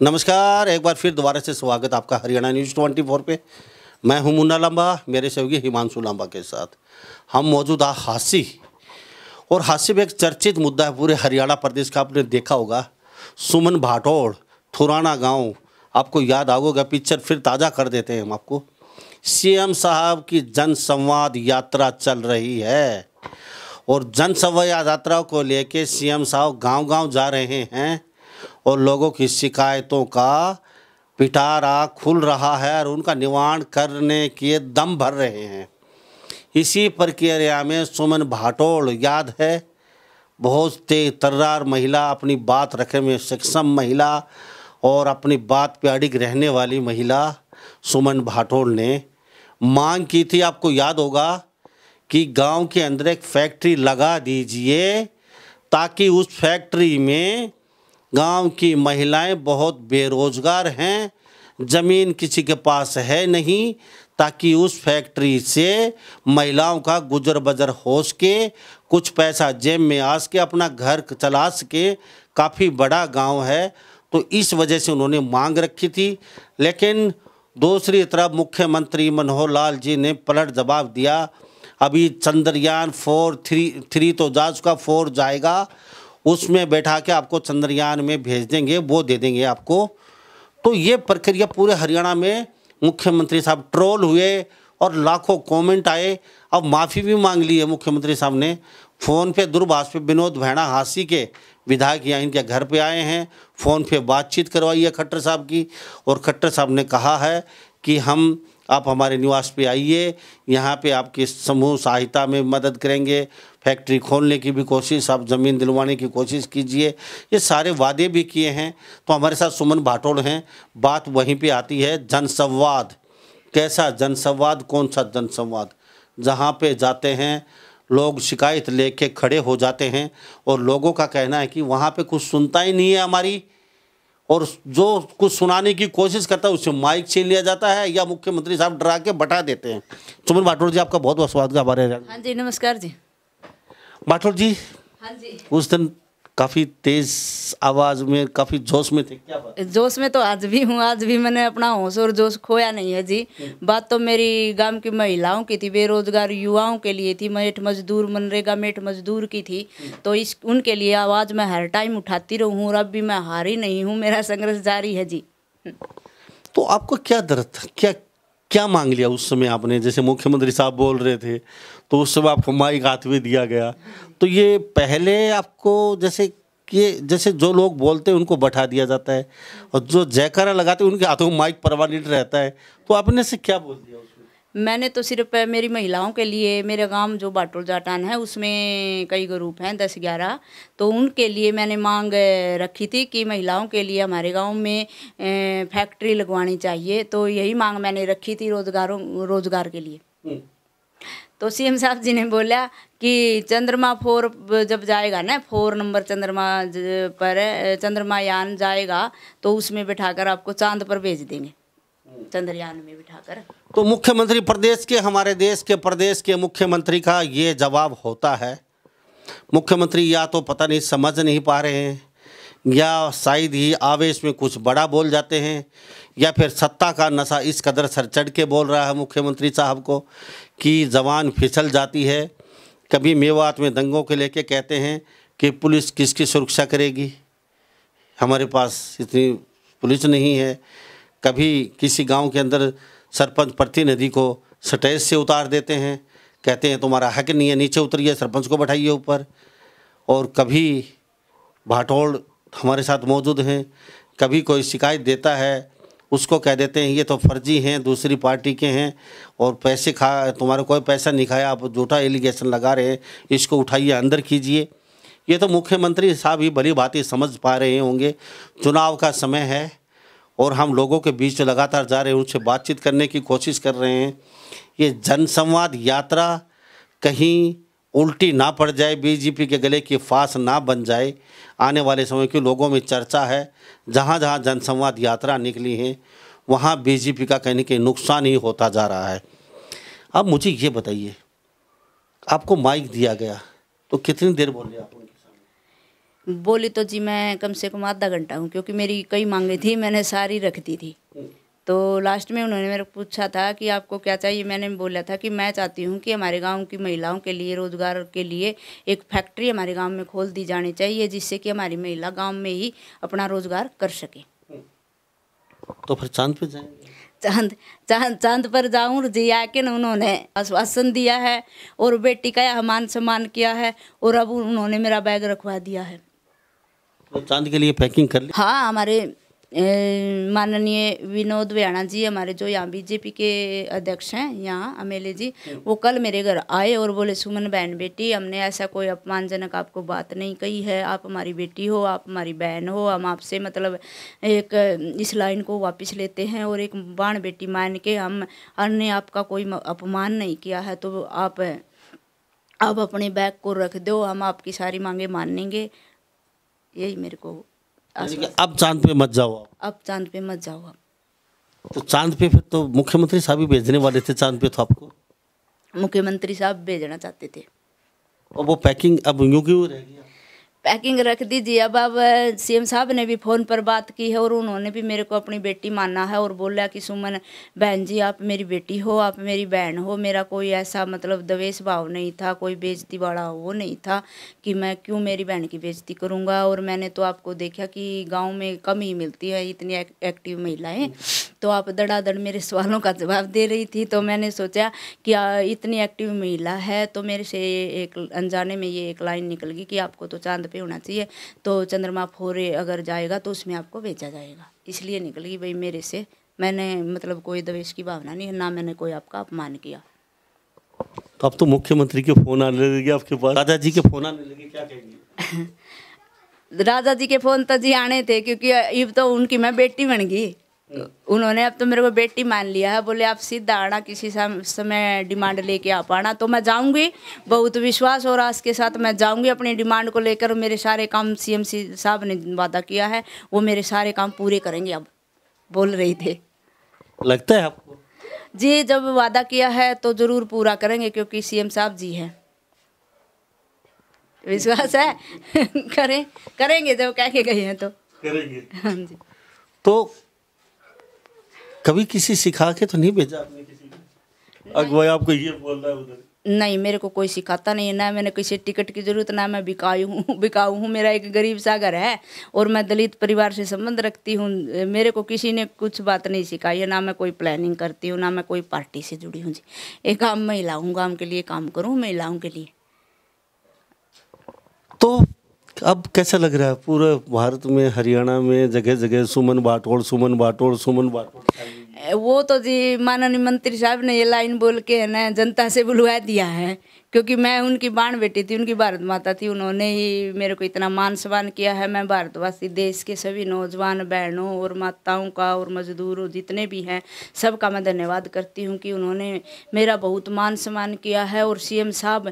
नमस्कार, एक बार फिर दोबारा से स्वागत आपका हरियाणा न्यूज़ 24 पे। मैं हूं मुन्ना लांबा, मेरे सहयोगी हिमांशु लांबा के साथ हम मौजूद हैं हांसी। और हांसी में एक चर्चित मुद्दा है पूरे हरियाणा प्रदेश का, आपने देखा होगा। सुमन भाटोड़, थुराना गांव, आपको याद होगा। पिक्चर फिर ताज़ा कर देते हैं हम आपको। सीएम साहब की जन संवाद यात्रा चल रही है और जन संवाद यात्रा को लेके सीएम साहब गांव-गांव जा रहे हैं और लोगों की शिकायतों का पिटारा खुल रहा है और उनका निवारण करने के दम भर रहे हैं। इसी प्रक्रिया में सुमन भाटोड़, याद है, बहुत तेज तर्रार महिला, अपनी बात रखने में सक्षम महिला और अपनी बात पे अडिग रहने वाली महिला सुमन भाटोड़ ने मांग की थी, आपको याद होगा, कि गांव के अंदर एक फैक्ट्री लगा दीजिए ताकि उस फैक्ट्री में गांव की महिलाएं बहुत बेरोजगार हैं, ज़मीन किसी के पास है नहीं, ताकि उस फैक्ट्री से महिलाओं का गुजर बजर हो सके, कुछ पैसा जेब में आ सके, अपना घर चला सके। काफ़ी बड़ा गांव है, तो इस वजह से उन्होंने मांग रखी थी। लेकिन दूसरी तरफ मुख्यमंत्री मनोहर लाल जी ने पलट जवाब दिया। अभी चंद्रयान 3 तो जा चुका, 4 जाएगा, उसमें बैठा के आपको चंद्रयान में भेज देंगे, वो दे देंगे आपको। तो ये प्रक्रिया पूरे हरियाणा में मुख्यमंत्री साहब ट्रोल हुए और लाखों कमेंट आए। अब माफ़ी भी मांग ली है मुख्यमंत्री साहब ने। फ़ोन पे दूरभाष पे विनोद भैणा हांसी के विधायक यहाँ इनके घर पे आए हैं, फ़ोन पे बातचीत करवाई है खट्टर साहब की, और खट्टर साहब ने कहा है कि आप हमारे निवास पे आइए, यहाँ पे आपकी समूह सहायता में मदद करेंगे, फैक्ट्री खोलने की भी कोशिश, आप ज़मीन दिलवाने की कोशिश कीजिए। ये सारे वादे भी किए हैं। तो हमारे साथ सुमन भाटोड़ हैं। बात वहीं पे आती है, जनसंवाद। कैसा जनसंवाद, कौन सा जनसंवाद? जहाँ पे जाते हैं लोग शिकायत लेके खड़े हो जाते हैं और लोगों का कहना है कि वहाँ पे कुछ सुनता ही नहीं है हमारी, और जो कुछ सुनाने की कोशिश करता है उससे माइक छीन लिया जाता है या मुख्यमंत्री साहब डरा के बैठा देते हैं। सुमन भाटोड़ जी, आपका बहुत बहुत स्वागत है हमारे। हाँ जी, नमस्कार जी। भाटोड़ जी, हाँ जी, उस दिन काफ़ी तेज आवाज़ में, काफ़ी जोश में थे, क्या बात? जोश में तो आज भी हूँ। आज भी मैंने अपना होश और जोश खोया नहीं है जी। बात तो मेरी गांव की महिलाओं की थी, बेरोजगार युवाओं के लिए थी, मेट मजदूर, मनरेगा मेट मजदूर की थी। तो उनके लिए आवाज़ मैं हर टाइम उठाती रहूँ और अब भी मैं हारी नहीं हूँ, मेरा संघर्ष जारी है जी। तो आपको क्या दर्द था, क्या मांग लिया उस समय आपने? जैसे मुख्यमंत्री साहब बोल रहे थे तो उस समय आपको माइक हाथ में दिया गया, तो ये पहले आपको जैसे जो लोग बोलते हैं उनको बैठा दिया जाता है और जो जयकारा लगाते हैं उनके हाथों में माइक परमानेंट रहता है, तो आपने से क्या बोल दिया उसमें? मैंने तो सिर्फ मेरी महिलाओं के लिए, मेरे गांव जो भाटोड़ जाटान है उसमें कई ग्रुप हैं, 10-11, तो उनके लिए मैंने मांग रखी थी कि महिलाओं के लिए हमारे गांव में फैक्ट्री लगवानी चाहिए। तो यही मांग मैंने रखी थी रोजगार के लिए। तो सीएम साहब जी ने बोला कि चंद्रमा 4 जब जाएगा ना, 4 नंबर चंद्रमा पर चंद्रमा यान जाएगा तो उसमें बिठाकर आपको चांद पर भेज देंगे, चंद्रयान में बिठाकर। तो मुख्यमंत्री हमारे देश के प्रदेश के मुख्यमंत्री का ये जवाब होता है। मुख्यमंत्री या तो पता नहीं समझ नहीं पा रहे हैं, या शायद ही आवेश में कुछ बड़ा बोल जाते हैं, या फिर सत्ता का नशा इस कदर सर चढ़ के बोल रहा है मुख्यमंत्री साहब को कि जबान फिसल जाती है। कभी मेवात में दंगों के लेके कहते हैं कि पुलिस किसकी सुरक्षा करेगी, हमारे पास इतनी पुलिस नहीं है। कभी किसी गांव के अंदर सरपंच प्रतिनिधि को स्टेज से उतार देते हैं, कहते हैं तुम्हारा हक नहीं है, नीचे उतरिए, सरपंच को बैठाइए ऊपर। और कभी भाटोड़ हमारे साथ मौजूद हैं, कभी कोई शिकायत देता है उसको कह देते हैं ये तो फर्जी हैं, दूसरी पार्टी के हैं और पैसे तुम्हारा कोई पैसा नहीं खाया, आप झूठा एलिगेशन लगा रहे हैं, इसको उठाइए, अंदर कीजिए। ये तो मुख्यमंत्री साहब ही भली बातें समझ पा रहे होंगे। चुनाव का समय है और हम लोगों के बीच लगातार जा रहे हैं, उनसे बातचीत करने की कोशिश कर रहे हैं। ये जनसंवाद यात्रा कहीं उल्टी ना पड़ जाए, बीजेपी के गले की फांस ना बन जाए। आने वाले समय के लोगों में चर्चा है, जहाँ जहाँ जनसंवाद यात्रा निकली है वहाँ बीजेपी का कहीं न कहीं नुकसान ही होता जा रहा है। अब मुझे ये बताइए, आपको माइक दिया गया तो कितनी देर बोले आप उनके सामने? बोली तो जी मैं कम से कम आधा घंटा हूँ, क्योंकि मेरी कई मांगे थी, मैंने सारी रख दी थी। तो लास्ट में उन्होंने मेरे को पूछा था कि आपको क्या चाहिए। मैंने बोला था कि मैं चाहती हूँ कि हमारे गांव की महिलाओं के लिए रोज़गार के लिए एक फैक्ट्री हमारे गांव में खोल दी जानी चाहिए, जिससे कि हमारी महिला गांव में ही अपना रोज़गार कर सके। तो फिर चांद पे जाएंगे? चांद पर जाऊं जी आके न उन्होंने आश्वासन दिया है और बेटी का मान सम्मान किया है, और अब उन्होंने मेरा बैग रखवा दिया है। तो चांद के लिए पैकिंग कर ली? हाँ, हमारे माननीय विनोद वियाणा जी, हमारे जो यहाँ बीजेपी के अध्यक्ष हैं यहाँ एमएलए जी, वो कल मेरे घर आए और बोले सुमन बहन बेटी, हमने ऐसा कोई अपमानजनक आपको बात नहीं कही है, आप हमारी बेटी हो, आप हमारी बहन हो, हम आपसे मतलब एक इस लाइन को वापस लेते हैं और एक बाण बेटी मान के हमने आपका कोई अपमान नहीं किया है, तो आप अपने बैग को रख दो, हम आपकी सारी मांगे मानेंगे। यही मेरे को अब चांद पे मत जाओ, अब चांद पे मत जाओ। तो चांद पे फिर तो मुख्यमंत्री साहब ही भेजने वाले थे चांद पे, तो आपको मुख्यमंत्री साहब भेजना चाहते थे, और वो पैकिंग अब यूं क्यों रह गया? पैकिंग रख दीजिए। अब सीएम साहब ने भी फ़ोन पर बात की है और उन्होंने भी मेरे को अपनी बेटी माना है और बोला कि सुमन बहन जी, आप मेरी बेटी हो, आप मेरी बहन हो, मेरा कोई ऐसा मतलब द्वेष भाव नहीं था, कोई बेइज्जती वाला वो नहीं था कि मैं क्यों मेरी बहन की बेइज्जती करूँगा। और मैंने तो आपको देखा कि गांव में कम ही मिलती है इतनी एक्टिव महिलाएं, तो आप धड़ाधड़ मेरे सवालों का जवाब दे रही थी, तो मैंने सोचा कि इतनी एक्टिव महिला है, तो मेरे से एक अनजाने में ये एक लाइन निकल गई कि आपको तो चांद पे होना चाहिए, तो चंद्रमा 4 अगर जाएगा तो उसमें आपको भेजा जाएगा। इसलिए निकल गई भाई मेरे से। मैंने मतलब कोई द्वेष की भावना नहीं है, ना मैंने कोई आपका अपमान किया। तो अब तो मुख्यमंत्री के फोन आने लगे आपके पास, राजा जी के फोन आने लगे, क्या कहेंगे? राजा जी के फोन तो जी आने थे, क्योंकि अब तो उनकी मैं बेटी बन गई। उन्होंने अब तो मेरे को बेटी मान लिया है। बोले आप सीधा आना, किसी समय डिमांड लेके आप आना, तो मैं जाऊंगी, बहुत विश्वास और आस के साथ मैं जाऊंगी अपनी डिमांड को लेकर। मेरे सारे काम सीएम साहब ने वादा किया है, वो मेरे सारे काम पूरे करेंगे। अब बोल रही थे, लगता है आपको? जी, जब वादा किया है तो जरूर पूरा करेंगे, क्योंकि सीएम साहब जी हैं, विश्वास है। करेंगे जब कह के गए हैं तो करेंगे। हाँ जी। तो कभी किसी सिखा के तो नहीं भेजा आपने किसी को? अगुवाई आपको ये बोल रहा है उधर? नहीं, मेरे को कोई सिखाता नहीं है, ना मैंने किसी टिकट की जरूरत, ना मैं बिकाऊ हूँ। मेरा एक गरीब सा घर है और मैं दलित परिवार से संबंध रखती हूँ। मेरे को किसी ने कुछ बात नहीं सिखाई है, ना मैं कोई प्लानिंग करती हूँ, ना मैं कोई पार्टी से जुड़ी हूँ जी। एक काम महिलाओं गांव के लिए काम करूँ, महिलाओं के लिए। तो अब कैसा लग रहा है पूरे भारत में, हरियाणा में जगह जगह सुमन बाटोड़, सुमन बाटोड़, सुमन बाटोड़? वो तो जी माननीय मंत्री साहब ने ये लाइन बोल के है ना जनता से बुलवा दिया है, क्योंकि मैं उनकी बाण बेटी थी, उनकी भारत माता थी। उन्होंने ही मेरे को इतना मान सम्मान किया है। मैं भारतवासी देश के सभी नौजवान बहनों और माताओं का और मजदूरों जितने भी हैं सबका मैं धन्यवाद करती हूँ कि उन्होंने मेरा बहुत मान सम्मान किया है। और सीएम साहब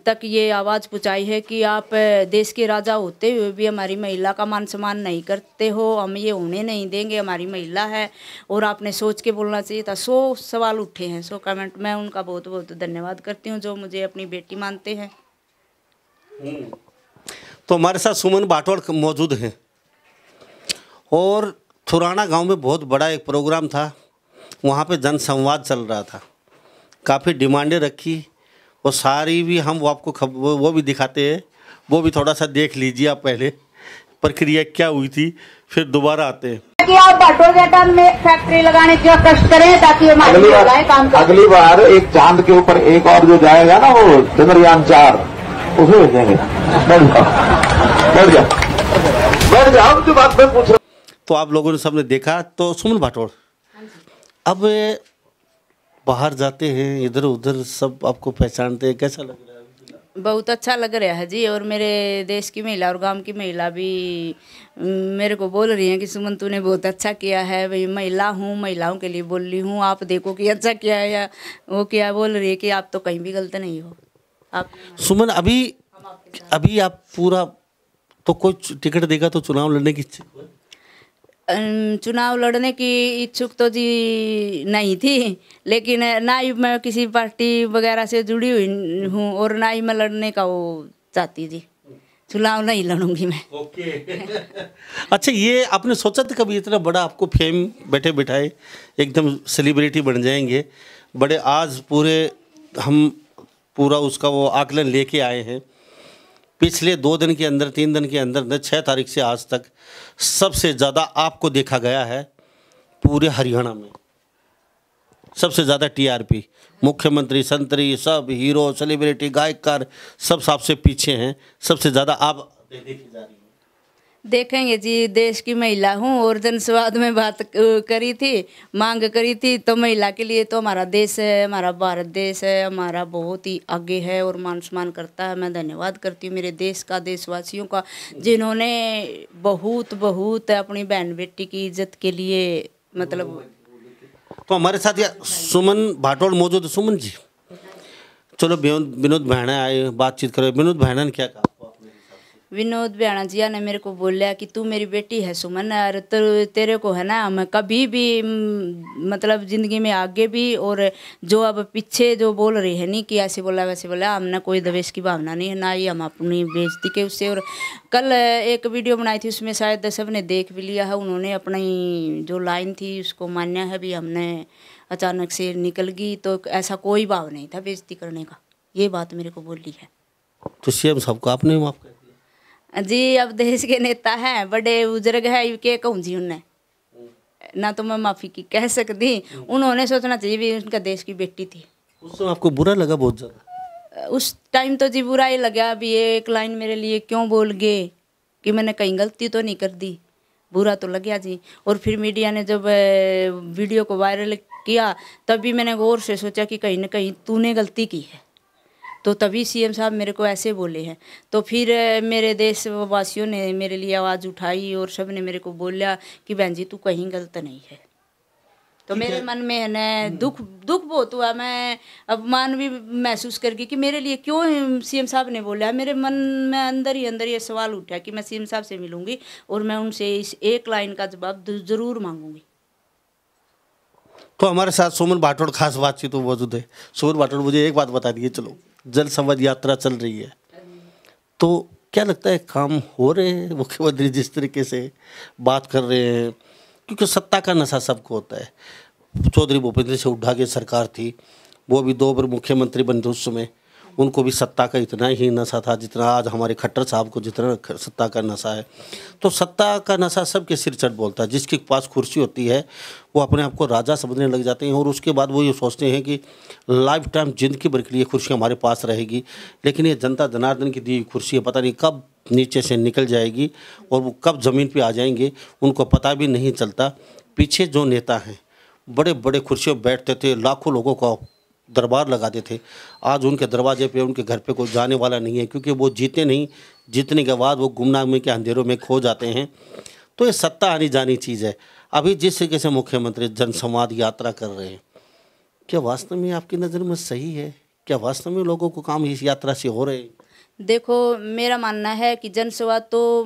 तक ये आवाज़ पहुँचाई है कि आप देश के राजा होते हुए भी हमारी महिला का मान सम्मान नहीं करते हो, हम ये होने नहीं देंगे, हमारी महिला है और आपने सोच के बोलना चाहिए था। 100 सवाल उठे हैं, 100 कमेंट। मैं उनका बहुत बहुत धन्यवाद करती हूँ जो मुझे अपनी बेटी मानते हैं। तो हमारे साथ सुमन बाटोड़ मौजूद हैं और थुराना गांव में बहुत बड़ा एक प्रोग्राम था, वहाँ पे जन संवाद चल रहा था, काफ़ी डिमांडें रखी और सारी भी हम वो आपको वो भी दिखाते हैं, वो भी थोड़ा सा देख लीजिए आप, पहले प्रक्रिया क्या हुई थी, फिर दोबारा आते हैं। कि आप बाटोल जाटान में फैक्ट्री लगाने का कष्ट करें ताकि हमारी महिलाएं काम करें। अगली बार एक चांद के ऊपर एक और जो जाएगा ना, वो चंद्रयान 4, उसे भेजेंगे। बैठ जाओ जो बात मैं पूछ रहा हूँ। तो आप लोगों ने सबने देखा। तो सुमन बाटोड़ अब बाहर जाते हैं, इधर उधर सब आपको पहचानते हैं, कैसा लग रहा है? बहुत अच्छा लग रहा है जी। और मेरे देश की महिला और गांव की महिला भी मेरे को बोल रही हैं कि सुमन तूने बहुत अच्छा किया है। भाई महिला हूँ, महिलाओं के लिए बोल रही हूँ, आप देखो कि अच्छा किया है या वो क्या बोल रही है कि आप तो कहीं भी गलत नहीं हो। आप सुमन अभी आप पूरा तो कोई टिकट देगा तो चुनाव लड़ने की इच्छा? चुनाव लड़ने की इच्छुक तो जी नहीं थी, लेकिन ना ही मैं किसी पार्टी वगैरह से जुड़ी हुई हूँ और ना ही मैं लड़ने का वो चाहती जी। चुनाव नहीं लड़ूंगी मैं। ओके। अच्छा, ये आपने सोचा था कभी इतना बड़ा आपको फेम बैठे बिठाए एकदम सेलिब्रिटी बन जाएंगे बड़े? आज पूरे हम पूरा उसका वो आकलन लेके आए हैं। पिछले 2 दिन के अंदर 3 दिन के अंदर 6 तारीख से आज तक सबसे ज़्यादा आपको देखा गया है पूरे हरियाणा में। सबसे ज़्यादा टीआरपी, मुख्यमंत्री, संतरी, सब हीरो, सेलिब्रिटी, गायककार सब आपसे पीछे हैं। सबसे ज़्यादा आप देखी जा रही हैं। देखेंगे जी, देश की महिला हूँ और जनसंवाद में बात करी थी, मांग करी थी, तो महिला के लिए तो हमारा देश है, हमारा भारत देश है, हमारा बहुत ही आगे है और मान सम्मान करता है। मैं धन्यवाद करती हूँ मेरे देश का, देशवासियों का, जिन्होंने बहुत बहुत अपनी बहन बेटी की इज्जत के लिए मतलब। तो हमारे साथ ये सुमन भाटोल मौजूद है। सुमन जी, चलो विनोद भाणा आए, बातचीत करो। विनोद भाणा ने क्या कहा? विनोद भाणा जी ने मेरे को बोला कि तू मेरी बेटी है सुमन, और तेरे को है ना, हम कभी भी मतलब ज़िंदगी में आगे भी, और जो अब पीछे जो बोल रहे हैं नहीं कि ऐसे बोला वैसे बोला, हमने कोई दवेश की भावना नहीं है, ना ही हम अपनी बेइज्जती के उससे। और कल एक वीडियो बनाई थी, उसमें शायद सबने देख भी लिया है, उन्होंने अपनी जो लाइन थी उसको मान्या है भी, हमने अचानक से निकल गई, तो ऐसा कोई भाव नहीं था बेइज्जती करने का, ये बात मेरे को बोली है। तो सीएम साहब को आपने माफ कर दिया जी? अब देश के नेता हैं, बड़े बुजुर्ग है, के कहूँ जी उन्हें ना, तो मैं माफ़ी की कह सकती। उन्होंने सोचना चाहिए भी उनका देश की बेटी थी। उस समय आपको बुरा लगा बहुत ज़्यादा? उस टाइम तो जी बुरा ही लगा, अभी ये एक लाइन मेरे लिए क्यों बोल गए कि मैंने कहीं गलती तो नहीं कर दी, बुरा तो लग गया जी। और फिर मीडिया ने जब वीडियो को वायरल किया, तभी मैंने गौर से सोचा कि कहीं ना कहीं तूने गलती की है, तो तभी सीएम साहब मेरे को ऐसे बोले हैं। तो फिर मेरे देशवासियों ने मेरे लिए आवाज़ उठाई और सब ने मेरे को बोला कि बहन जी तू कहीं गलत नहीं है। तो मेरे मन में है ना दुख बहुत हुआ, मैं अपमान भी महसूस कर गई कि मेरे लिए क्यों सीएम साहब ने बोला। मेरे मन में अंदर ही ये सवाल उठा कि मैं सीएम साहब से मिलूंगी और मैं उनसे इस एक लाइन का जवाब ज़रूर मांगूंगी। तो हमारे साथ सुमन भाटोल खास बातचीत तो मौजूद है। सुमन भाटोल, मुझे एक बात बता दीजिए, चलो जल संवाद यात्रा चल रही है, तो क्या लगता है काम हो रहे हैं? मुख्यमंत्री जिस तरीके से बात कर रहे हैं, क्योंकि सत्ता का नशा सबको होता है। चौधरी भूपेंद्र सिंह हुड्डा की सरकार थी, वो भी 2 बार मुख्यमंत्री बने थे, उस समय उनको भी सत्ता का इतना ही नशा था जितना आज हमारे खट्टर साहब को जितना सत्ता का नशा है। तो सत्ता का नशा सबके सिर चढ़ बोलता है। जिसके पास कुर्सी होती है वो अपने आप को राजा समझने लग जाते हैं, और उसके बाद वो ये सोचते हैं कि लाइफ टाइम जिंदगी भर के लिए कुर्सी हमारे पास रहेगी। लेकिन ये जनता जनार्दन की दी हुई कुर्सी है, पता नहीं कब नीचे से निकल जाएगी और वो कब ज़मीन पर आ जाएंगे, उनको पता भी नहीं चलता। पीछे जो नेता हैं बड़े बड़े कुर्सियों पर बैठते थे, लाखों लोगों को दरबार लगाते थे, आज उनके दरवाजे पे उनके घर पे कोई जाने वाला नहीं है, क्योंकि वो जीते नहीं, जीतने के बाद वो गुमनामी के अंधेरों में खो जाते हैं। तो ये सत्ता आनी जानी चीज़ है। अभी जिस तरीके से मुख्यमंत्री जनसंवाद यात्रा कर रहे हैं, क्या वास्तव में आपकी नज़र में सही है? क्या वास्तव में लोगों को काम इस यात्रा से हो रहे हैं? देखो, मेरा मानना है कि जनसंवाद तो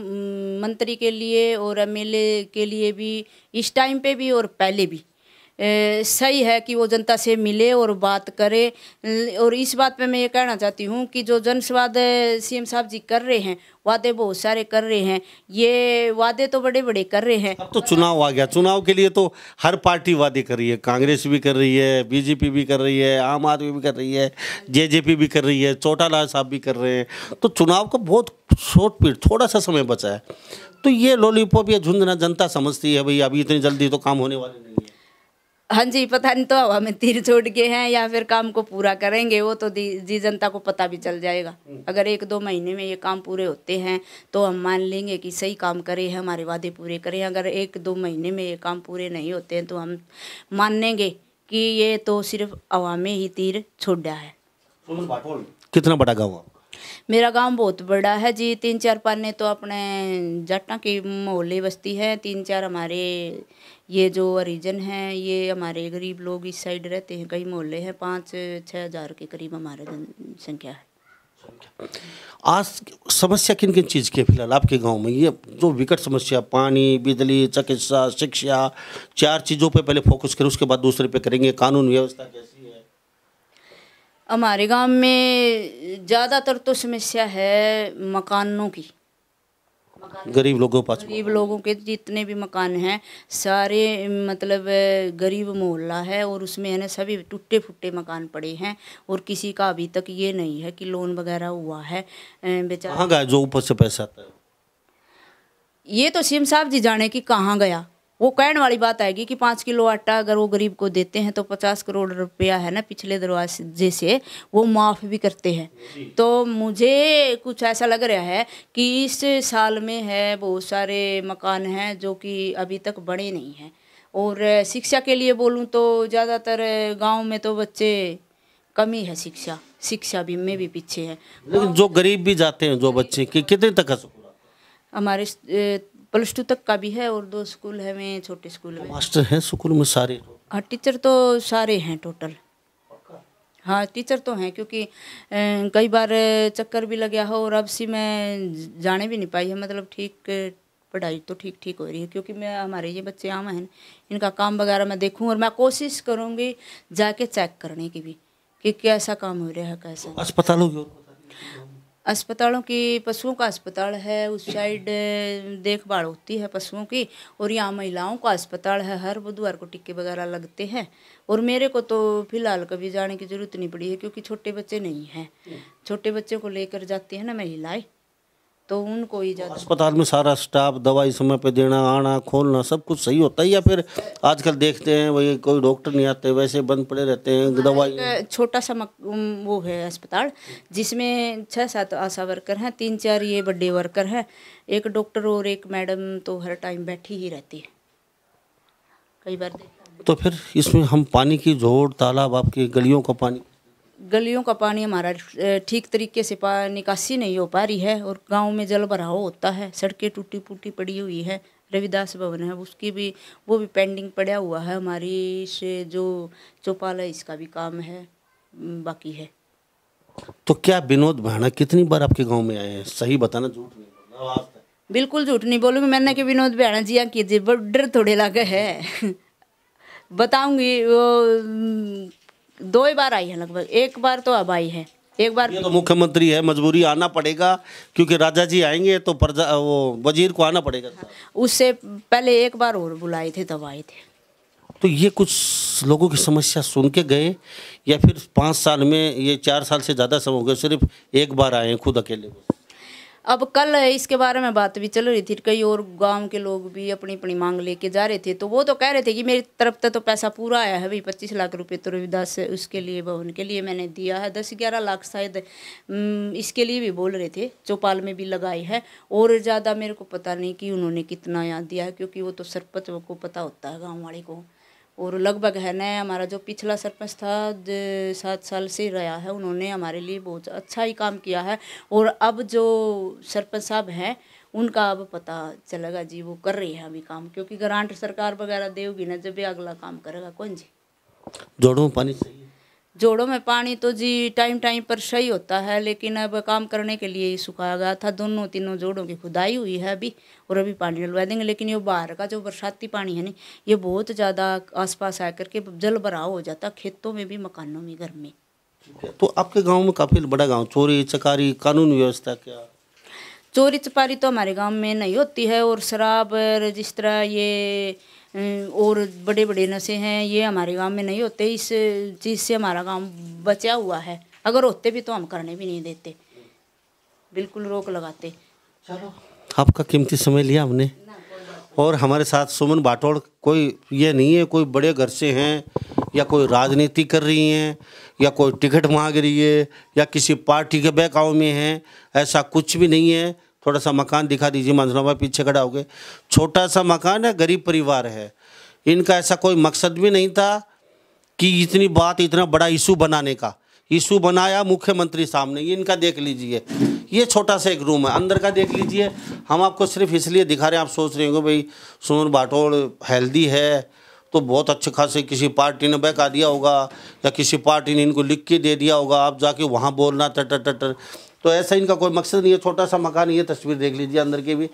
मंत्री के लिए और एमएलए के लिए भी इस टाइम पे भी और पहले भी सही है कि वो जनता से मिले और बात करे। और इस बात पे मैं ये कहना चाहती हूँ कि जो जनसंवाद सीएम साहब जी कर रहे हैं, वादे बहुत सारे कर रहे हैं, ये वादे तो बड़े बड़े कर रहे हैं। अब तो चुनाव आ गया, चुनाव के लिए तो हर पार्टी वादे कर रही है। कांग्रेस भी कर रही है, बीजेपी भी कर रही है, आम आदमी भी कर रही है, जेजेपी भी कर रही है, चौटाला साहब भी कर रहे हैं। तो चुनाव का बहुत शॉर्ट पीरियड, थोड़ा सा समय बचा है। तो ये लॉलीपॉप या झुंझुना जनता समझती है भाई अभी इतनी जल्दी तो काम होने वाले नहीं है। हाँ जी, पता नहीं तो हवा में तीर छोड़ के हैं या फिर काम को पूरा करेंगे, वो तो जी जनता को पता भी चल जाएगा। अगर 1-2 महीने में ये काम पूरे होते हैं तो हम मान लेंगे कि सही काम करे हैं, हमारे वादे पूरे करें। अगर 1-2 महीने में ये काम पूरे नहीं होते हैं तो हम मान लेंगे कि ये तो सिर्फ हवा में ही तीर छोड़ दिया है। कितना बड़ा गाँव? मेरा गांव बहुत बड़ा है जी, 3-4 पाने तो अपने जट्टा की मोहल्ले बस्ती है, 3-4 हमारे ये जो हरिजन हैं, ये हमारे गरीब लोग इस साइड रहते हैं, कई मोहल्ले हैं, 5-6 हज़ार के करीब हमारे जनसंख्या है। आज समस्या किन किन चीज़ की है फिलहाल आपके गांव में? ये जो विकट समस्या, पानी, बिजली, चिकित्सा, शिक्षा, 4 चीज़ों पे पहले फोकस करें, उसके बाद दूसरे पे करेंगे। कानून व्यवस्था कैसी है हमारे गांव में? ज़्यादातर तो समस्या है मकानों की। गरीब लोगों के पास? गरीब लोगों के जितने भी मकान हैं सारे मतलब गरीब मोहल्ला है और उसमें है ना सभी टूटे फूटे मकान पड़े हैं और किसी का अभी तक ये नहीं है कि लोन वगैरह हुआ है बेचारा। कहाँ गया जो ऊपर से पैसा आता है? ये तो सीएम साहब जी जाने कि कहाँ गया। वो कहने वाली बात आएगी कि 5 किलो आटा अगर वो गरीब को देते हैं तो 50 करोड़ रुपया है ना पिछले दरवाजे से वो माफ़ भी करते हैं। तो मुझे कुछ ऐसा लग रहा है कि इस साल में है बहुत सारे मकान हैं जो कि अभी तक बने नहीं हैं। और शिक्षा के लिए बोलूँ तो ज़्यादातर गांव में तो बच्चे कमी है, शिक्षा भी में भी पीछे है। लेकिन जो गरीब भी जाते हैं जो बच्चे कितने तक का स्कूल? हमारे +2 तक का भी है और 2 स्कूल है में छोटे स्कूल में। मास्टर हैं स्कूल में सारे? हाँ टीचर तो सारे हैं टोटल। हाँ टीचर तो हैं क्योंकि कई बार चक्कर भी लगा हो और अब से मैं जाने भी नहीं पाई है। मतलब ठीक पढ़ाई तो ठीक हो रही है क्योंकि मैं हमारे ये बच्चे आम हैं इनका काम वगैरह मैं देखूँ और मैं कोशिश करूँगी जाके चेक करने की भी कि कैसा काम हो रहा है कैसा। अस्पतालों की? अस्पतालों की पशुओं का अस्पताल है उस साइड देखभाल होती है पशुओं की और यहाँ महिलाओं का अस्पताल है। हर बुधवार को टिक्के वगैरह लगते हैं और मेरे को तो फिलहाल कभी जाने की ज़रूरत नहीं पड़ी है क्योंकि छोटे बच्चे नहीं हैं। छोटे बच्चों को लेकर जाती है ना महिलाएं तो उनको ही ज़्यादा। अस्पताल में सारा स्टाफ दवाई समय पे देना आना खोलना सब कुछ सही होता है या फिर आजकल देखते हैं वही कोई डॉक्टर नहीं आते वैसे बंद पड़े रहते हैं दवाई? एक छोटा सा वो है अस्पताल जिसमें 6-7 आशा वर्कर हैं, 3-4 ये बड़े वर्कर हैं, एक डॉक्टर और एक मैडम तो हर टाइम बैठी ही रहती है। कई बार तो फिर इसमें हम पानी की जोड़ तालाब आपकी गलियों का पानी हमारा ठीक तरीके से निकासी नहीं हो पा रही है और गांव में जल भराव होता है। सड़कें टूटी फूटी पड़ी हुई है। रविदास भवन है उसकी भी वो भी पेंडिंग पड़ा हुआ है। हमारी से जो चौपाल है इसका भी काम है बाकी है। तो क्या विनोद भाणा कितनी बार आपके गांव में आए हैं? सही बताना, झूठ नहीं बोलना। बिल्कुल झूठ नहीं बोलूँगी मैंने कि विनोद भाणा जी यहाँ कीजिए डर थोड़े लगे है बताऊंगी वो 2 बार आई है लगभग। एक बार तो अब आई है एक बार। ये तो मुख्यमंत्री है मजबूरी आना पड़ेगा क्योंकि राजा जी आएंगे तो वो वजीर को आना पड़ेगा। उससे पहले एक बार और बुलाए थे तब आए थे। तो ये कुछ लोगों की समस्या सुन के गए या फिर 5 साल में ये 4 साल से ज़्यादा समय हो गए सिर्फ एक बार आए हैं खुद अकेले? अब कल इसके बारे में बात भी चल रही थी। कई और गांव के लोग भी अपनी अपनी मांग लेके जा रहे थे तो वो तो कह रहे थे कि मेरी तरफ से तो पैसा पूरा आया है भाई 25 लाख रुपए तो रविदास उसके लिए भवन के लिए मैंने दिया है। 10-11 लाख शायद इसके लिए भी बोल रहे थे। चौपाल में भी लगाई है और ज़्यादा मेरे को पता नहीं कि उन्होंने कितना यहाँ दिया है क्योंकि वो तो सरपंच को पता होता है गाँव वाले को। और लगभग है ना हमारा जो पिछला सरपंच था 7 साल से रहा है उन्होंने हमारे लिए बहुत अच्छा ही काम किया है। और अब जो सरपंच साहब हैं उनका अब पता चलेगा जी वो कर रहे हैं अभी काम क्योंकि ग्रांट सरकार वगैरह देगी ना जब भी अगला काम करेगा कौन जी। जोड़ों में पानी चाहिए? जोड़ों में पानी तो जी टाइम पर सही होता है लेकिन अब काम करने के लिए ही सुखाया गया था। 2-3 जोड़ों की खुदाई हुई है अभी और अभी पानी डलवा देंगे। लेकिन ये बाहर का जो बरसाती पानी है ना ये बहुत ज़्यादा आसपास आकर के जल भराव हो जाता खेतों में भी मकानों में घर में। तो आपके गाँव में काफ़ी बड़ा गाँव, चोरी चकारी कानून व्यवस्था क्या? चोरी चपारी तो हमारे गाँव में नहीं होती है और शराब जिस तरह ये और बड़े बड़े नशे हैं ये हमारे गांव में नहीं होते। इस चीज़ से हमारा गांव बचा हुआ है। अगर होते भी तो हम करने भी नहीं देते, बिल्कुल रोक लगाते। चलो आपका कीमती समय लिया हमने और हमारे साथ सुमन बाटोड़ कोई ये नहीं है कोई बड़े घर से हैं या कोई राजनीति कर रही हैं या कोई टिकट मांग रही है या किसी पार्टी के बहकाव में है, ऐसा कुछ भी नहीं है। थोड़ा सा मकान दिखा दीजिए मंजूर भाई पीछे खड़ा हो गए। छोटा सा मकान है, गरीब परिवार है। इनका ऐसा कोई मकसद भी नहीं था कि इतनी बात इतना बड़ा इशू बनाने का। इशू बनाया मुख्यमंत्री सामने, ये इनका देख लीजिए। ये छोटा सा एक रूम है, अंदर का देख लीजिए। हम आपको सिर्फ इसलिए दिखा रहे हैं, आप सोच रहे होंगे भाई सुमन बाटोड़ हेल्दी है तो बहुत अच्छे खासे किसी पार्टी ने बहका दिया होगा या किसी पार्टी ने इनको लिख के दे दिया होगा आप जाके वहाँ बोलना टर। तो ऐसा इनका कोई मकसद नहीं है। छोटा सा मकान, ये तस्वीर देख लीजिए अंदर के भी,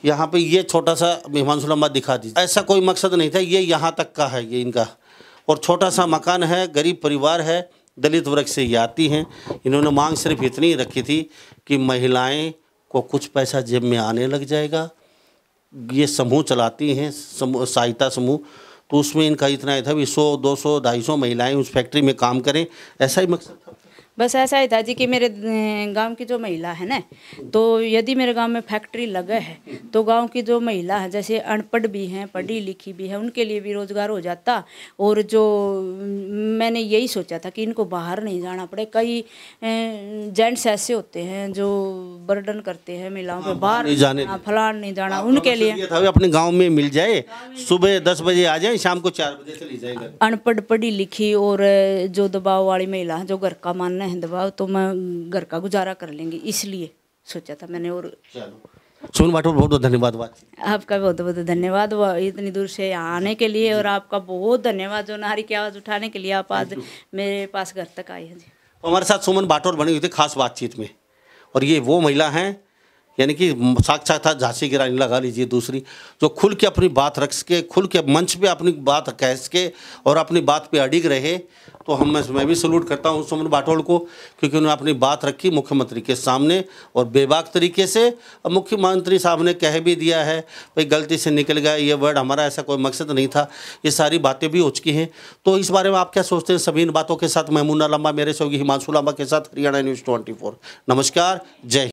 यहाँ पे ये छोटा सा हिमांशु लंबा दिखा दीजिए। ऐसा कोई मकसद नहीं था, ये यहाँ तक का है ये इनका। और छोटा सा मकान है, गरीब परिवार है, दलित वर्ग से ये आती हैं। इन्होंने मांग सिर्फ इतनी रखी थी कि महिलाएं को कुछ पैसा जेब में आने लग जाएगा। ये समूह चलाती हैं, सहायता समूह, तो उसमें इनका इतना ही था भी 100, 200, 250 महिलाएं उस फैक्ट्री में काम करें, ऐसा ही मकसद था। बस ऐसा ही था जी कि मेरे गांव की जो महिला है ना, तो यदि मेरे गांव में फैक्ट्री लगे है तो गांव की जो महिला है, जैसे अनपढ़ भी हैं, पढ़ी लिखी भी है, उनके लिए भी रोजगार हो जाता। और जो मैंने यही सोचा था कि इनको बाहर नहीं जाना पड़े। कई जेंट्स ऐसे होते हैं जो बर्डन करते हैं महिलाओं पे, बाहर नहीं जाने, फलान नहीं जाना, उनके लिए था अपने गाँव में मिल जाए, सुबह 10 बजे आ जाए, शाम को 4 बजे चली जाएगा। अनपढ़, पढ़ी लिखी और जो दबाव वाली महिला है, जो घर का मानना है दबाव, तो मैं घर का गुजारा कर लेंगी, इसलिए सोचा था मैंने। और सुमन बाटोल, बहुत बहुत धन्यवाद। आपका बहुत बहुत धन्यवाद इतनी दूर से यहाँ आने के लिए, और आपका बहुत धन्यवाद जो नारी की आवाज़ उठाने के लिए आप आज मेरे पास घर तक आए हैं जी। हमारे साथ सुमन बाटोल बनी हुई थी खास बातचीत में, और ये वो महिला हैं यानी कि साक्षात था झांसी की रानी लगा लीजिए दूसरी, जो खुल के अपनी बात रख सके, खुल के मंच पे अपनी बात कह सके और अपनी बात पे अडिग रहे। तो मैं भी सलूट करता हूँ सुमन बाटोल को, क्योंकि उन्होंने अपनी बात रखी मुख्यमंत्री के सामने और बेबाक तरीके से। अब मुख्यमंत्री साहब ने कह भी दिया है भाई गलती से निकल गया ये वर्ड, हमारा ऐसा कोई मकसद नहीं था, ये सारी बातें भी हो चुकी हैं। तो इस बारे में आप क्या सोचते हैं? सभी इन बातों के साथ मैं मुन्ना लंबा, मेरे सहयोगी हिमांशु लांबा के साथ हरियाणा न्यूज़ 24। नमस्कार, जय।